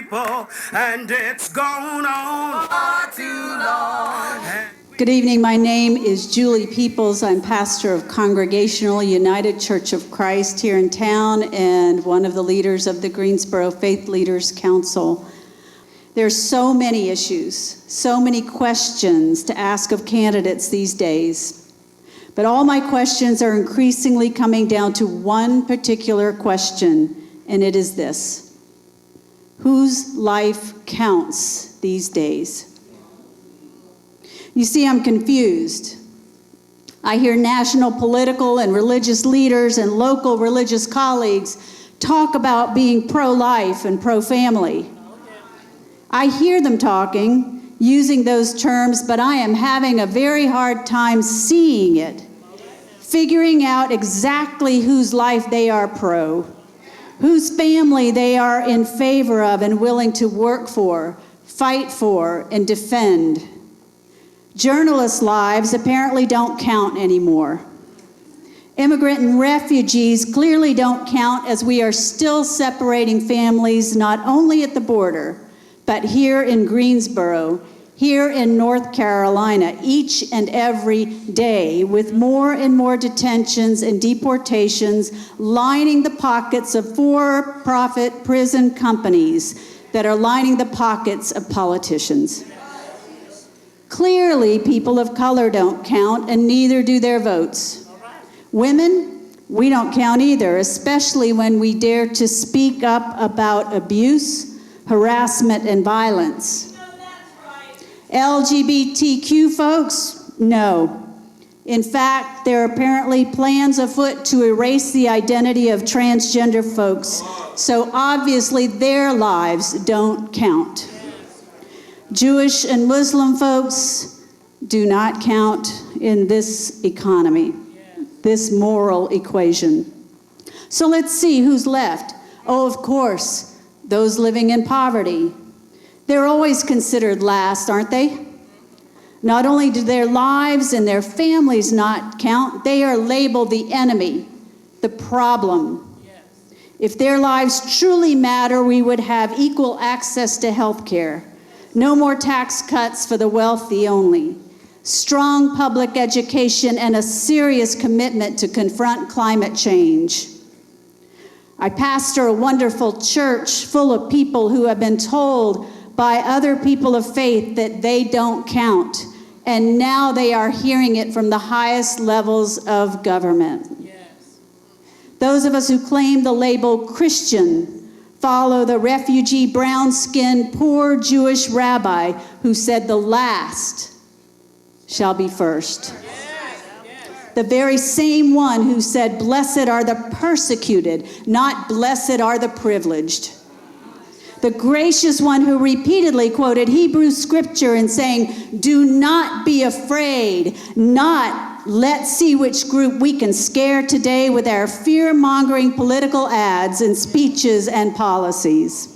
people, and it's gone on far too long. Good evening. My name is Julie Peeples. I'm pastor of Congregational United Church of Christ here in town and one of the leaders of the Greensboro Faith Leaders Council. There's so many issues, so many questions to ask of candidates these days. But all my questions are increasingly coming down to one particular question, and it is this: whose life counts these days? You see, I'm confused. I hear national political and religious leaders and local religious colleagues talk about being pro-life and pro-family. I hear them talking, using those terms, but I am having a very hard time seeing it, figuring out exactly whose life they are pro, whose family they are in favor of and willing to work for, fight for, and defend. Journalists' lives apparently don't count anymore. Immigrant and refugees clearly don't count, as we are still separating families not only at the border, but here in Greensboro, here in North Carolina, each and every day, with more and more detentions and deportations lining the pockets of for-profit prison companies that are lining the pockets of politicians. Clearly, people of color don't count, and neither do their votes. Women, we don't count either, especially when we dare to speak up about abuse, harassment, and violence. LGBTQ folks, no. In fact, there are apparently plans afoot to erase the identity of transgender folks, so obviously their lives don't count. Jewish and Muslim folks do not count in this economy, this moral equation. So let's see who's left. Oh, of course, those living in poverty. They're always considered last, aren't they? Not only do their lives and their families not count, they are labeled the enemy, the problem. If their lives truly matter, we would have equal access to health care. No more tax cuts for the wealthy only. Strong public education and a serious commitment to confront climate change. I pastor a wonderful church full of people who have been told by other people of faith that they don't count, and now they are hearing it from the highest levels of government. Yes. Those of us who claim the label Christian follow the refugee, brown-skinned, poor Jewish rabbi who said the last shall be first. The very same one who said, "Blessed are the persecuted, not blessed are the privileged." The gracious one who repeatedly quoted Hebrew scripture in saying, "Do not be afraid, not let's see which group we can scare today with our fear-mongering political ads and speeches and policies."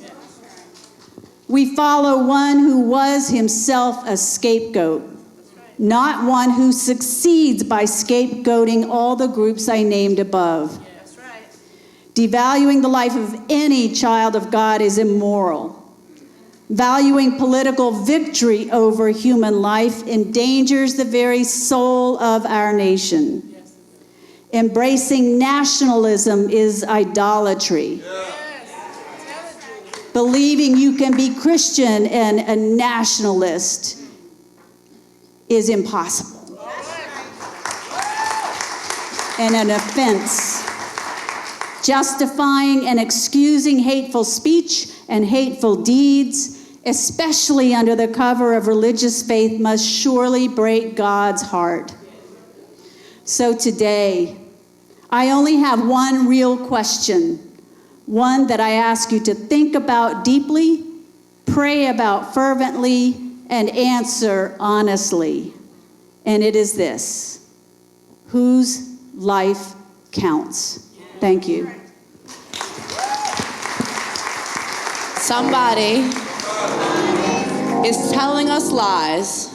We follow one who was himself a scapegoat, not one who succeeds by scapegoating all the groups I named above. That's right. Devaluing the life of any child of God is immoral. Valuing political victory over human life endangers the very soul of our nation. Yes. Embracing nationalism is idolatry. Yes. Believing you can be Christian and a nationalist is impossible and an offense. Justifying and excusing hateful speech and hateful deeds, especially under the cover of religious faith, must surely break God's heart. So today, I only have one real question, one that I ask you to think about deeply, pray about fervently, and answer honestly. And it is this: whose life counts? Thank you. Somebody is telling us lies,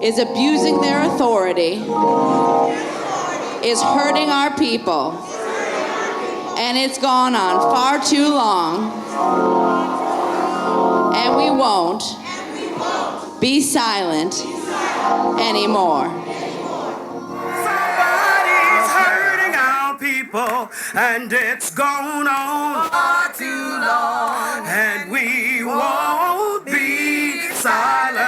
is abusing their authority, is hurting our people, and And it's gone on far too long. And we won't be silent anymore. Somebody's hurting our people, and it's gone on far too long. And we won't be silent